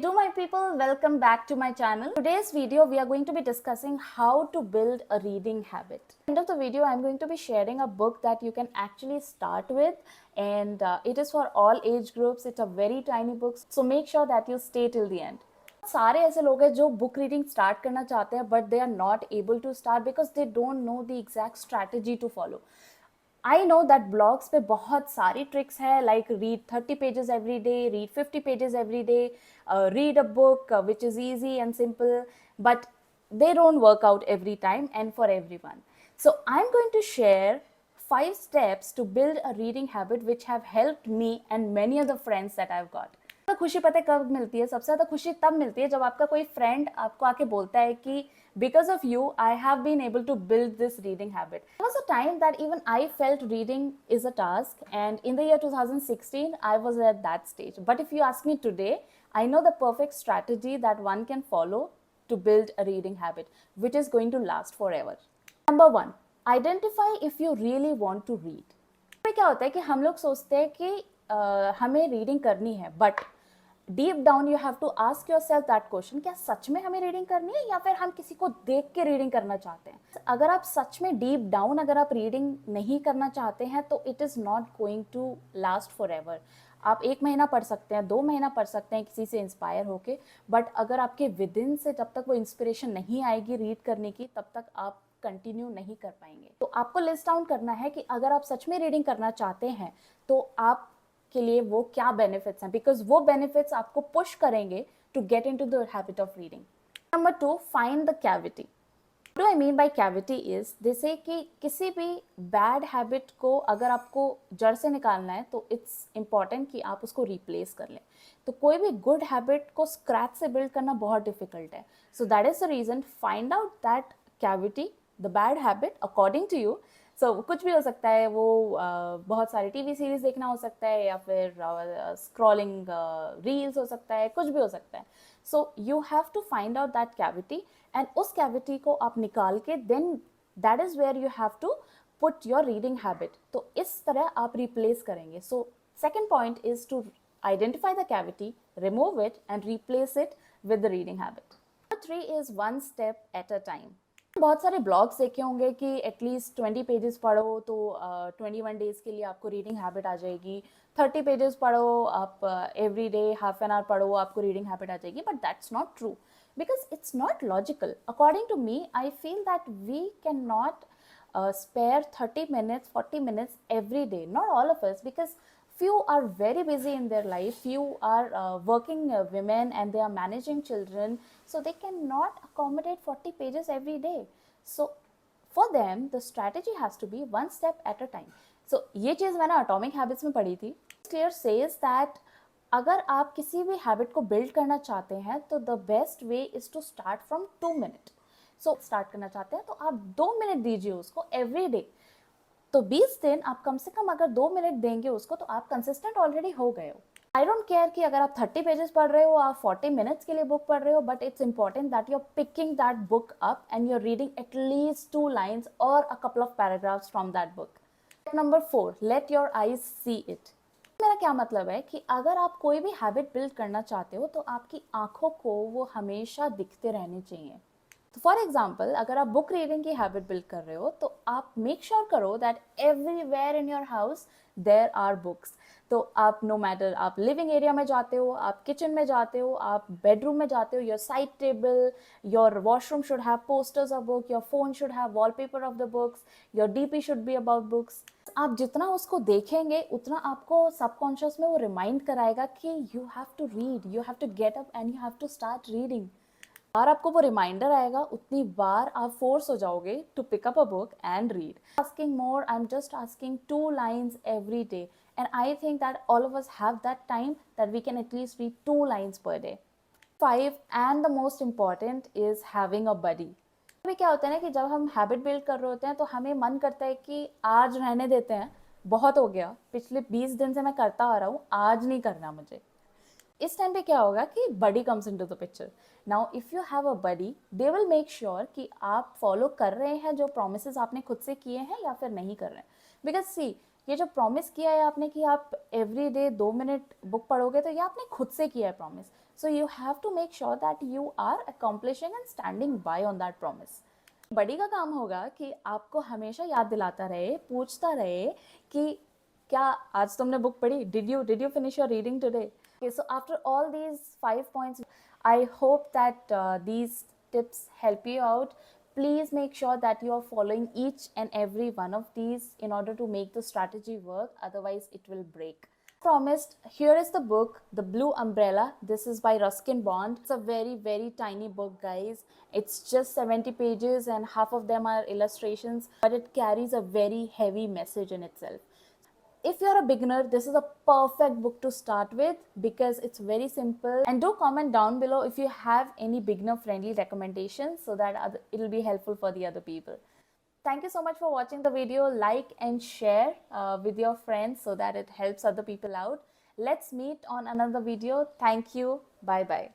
Hello my people, welcome back to my channel. Today's video we are going to be discussing how to build a reading habit. At the end of the video I'm going to be sharing a book that you can actually start with, and it is for all age groups. It's a very tiny book, so make sure that you stay till the end. सारे ऐसे लोग हैं जो book reading start करना चाहते हैं but they are not able to start because they don't know the exact strategy to follow. I know that blogs पे बहुत सारी ट्रिक्स है, like read 30 pages every day, read 50 pages every day, read a book which is easy and simple, but they don't work out every time and for everyone. So I'm going to share 5 steps to build a reading habit which have helped me and many other friends that I've got. तो खुशी पता है कब मिलती है? सबसे ज़्यादा खुशी तब मिलती है जब आपका कोई फ्रेंड आपको आके बोलता है कि because of you I have been able to build this reading habit. There was a time that even I felt reading is a task, and in the year 2016 I was at that stage. But if you ask me today, I know the perfect strategy that one can follow to build a reading habit which is going to last forever. Number 1, identify if you really want to read. क्या होता है कि हम लोग सोचते हैं कि हमें रीडिंग करनी है, but deep down you have to ask yourself that question, क्या सच में हमें रीडिंग करनी है या फिर हम किसी को देख के रीडिंग करना चाहते हैं. अगर आप सच में डीप डाउन अगर आप रीडिंग नहीं करना चाहते हैं तो it is not going to last forever. आप 1 महीना पढ़ सकते हैं, 2 महीना पढ़ सकते हैं किसी से इंस्पायर होके, बट अगर आपके विद इन से जब तक वो इंस्पिरेशन नहीं आएगी रीड करने की तब तक आप कंटिन्यू नहीं कर पाएंगे. तो आपको लिस्ट डाउन करना है कि अगर आप सच में रीडिंग करना चाहते हैं तो आप के लिए वो क्या बेनिफिट्स हैं, बिकॉज वो बेनिफिट्स आपको पुश करेंगे to get into the habit of reading. Number 2, find the cavity. What do I mean by cavity is जैसे कि किसी भी बैड हैबिट को अगर आपको जड़ से निकालना है तो इट्स इंपॉर्टेंट कि आप उसको रिप्लेस कर लें. तो कोई भी गुड हैबिट को स्क्रैच से बिल्ड करना बहुत डिफिकल्ट है. So that is the reason, find out that cavity, the bad habit according to you. So कुछ भी हो सकता है, वो बहुत सारी टीवी सीरीज देखना हो सकता है या फिर स्क्रॉलिंग रील्स हो सकता है, कुछ भी हो सकता है. So you have to find out that cavity and उस कैविटी को आप निकाल के then that is where you have to put your reading habit. तो इस तरह आप रिप्लेस करेंगे. So second point is to identify the cavity, remove it and replace it with the reading habit. Number 3 is one step at a time. बहुत सारे blogs देखे होंगे कि एटलीस्ट 20 पेजेस पढ़ो तो 21 डेज़ के लिए आपको रीडिंग हैबिट आ जाएगी. 30 पेजेस पढ़ो, आप every day half an hour पढ़ो, आपको रीडिंग हैबिट आ जाएगी. But that's not true because it's not logical. According to me, I feel that we can not spare 30 minutes, 40 minutes every day. Not all of us, because few are very busy in their life, few are working women and they are managing children, so they cannot accommodate 40 pages every day. So for them the strategy has to be one step at a time. So ये चीज़ मैंने Atomic Habits में पढ़ी थी. Clear says that अगर आप किसी भी habit को बिल्ड करना चाहते हैं तो the best way is to start from 2 minute. So start करना चाहते हैं तो आप 2 मिनट दीजिए उसको एवरी डे. तो 20 दिन आप कम से कम अगर 2 मिनट देंगे उसको तो आप कंसिस्टेंट ऑलरेडी हो गए हो. आई डोंट केयर कि अगर आप 30 पेजेस पढ़ रहे हो, आप 40 मिनट्स के लिए बुक पढ़ रहे हो, but it's important that you are picking that book up and you are reading at least 2 lines और a couple of paragraphs from that book. Number 4, let your eyes see it. मेरा क्या मतलब है कि अगर आप कोई भी हैबिट बिल्ड करना चाहते हो तो आपकी आंखों को वो हमेशा दिखते रहने चाहिए. तो फॉर एग्जाम्पल अगर आप बुक रीडिंग की हैबिट बिल्ड कर रहे हो तो आप मेक श्योर करो that everywhere in your house there are books. तो आप नो मैटर आप लिविंग एरिया में जाते हो, आप किचन में जाते हो, आप बेडरूम में जाते हो, your side table, your washroom should have posters of book, your phone should have wallpaper of the books, your DP should be about books. आप जितना उसको देखेंगे उतना आपको सबकॉन्शियस में वो रिमाइंड कराएगा कि you have to read, you have to get up and you have to start reading. बार आपको वो रिमाइंडर आएगा उतनी बार आप फोर्स हो जाओगे to pick up a book and read. Asking more, I am just asking 2 lines every day and I think that all of us have that time that we can at least read 2 lines per day. 5 and the most important is having a buddy. अभी क्या होता है ना कि जब हम habit build कर रहे होते हैं तो हमें मन करता है कि आज रहने देते हैं, बहुत हो गया, पिछले 20 दिन से मैं करता आ रहा हूँ, आज नहीं करना मुझे. इस टाइम पे क्या होगा कि buddy comes into the picture. Now if you have a buddy, they will make sure कि आप फॉलो कर रहे हैं जो प्रोमिस आपने खुद से किए हैं या फिर नहीं कर रहे हैं. बिकॉज सी, ये जो प्रॉमिस किया है आपने कि आप एवरी डे 2 मिनट बुक पढ़ोगे तो ये आपने खुद से किया है promise. So you have to make sure that you are accomplishing and standing by on that promise. बड़ी का काम होगा कि आपको हमेशा याद दिलाता रहे, पूछता रहे कि क्या आज तुमने बुक पढ़ी? Did you finish your reading today? Okay, so after all these 5 points, I hope that these tips help you out. Please make sure that you are following each and every one of these in order to make the strategy work, otherwise it will break. Promised, here is the book, The Blue Umbrella. This is by Ruskin Bond. It's a very tiny book, guys. It's just 70 pages and half of them are illustrations, but it carries a very heavy message in itself. If you're a beginner, this is a perfect book to start with because it's very simple. And do comment down below if you have any beginner friendly recommendations so that it'll be helpful for the other people. Thank you so much for watching the video. Like and share with your friends so that it helps other people out. Let's meet on another video. Thank you. Bye bye.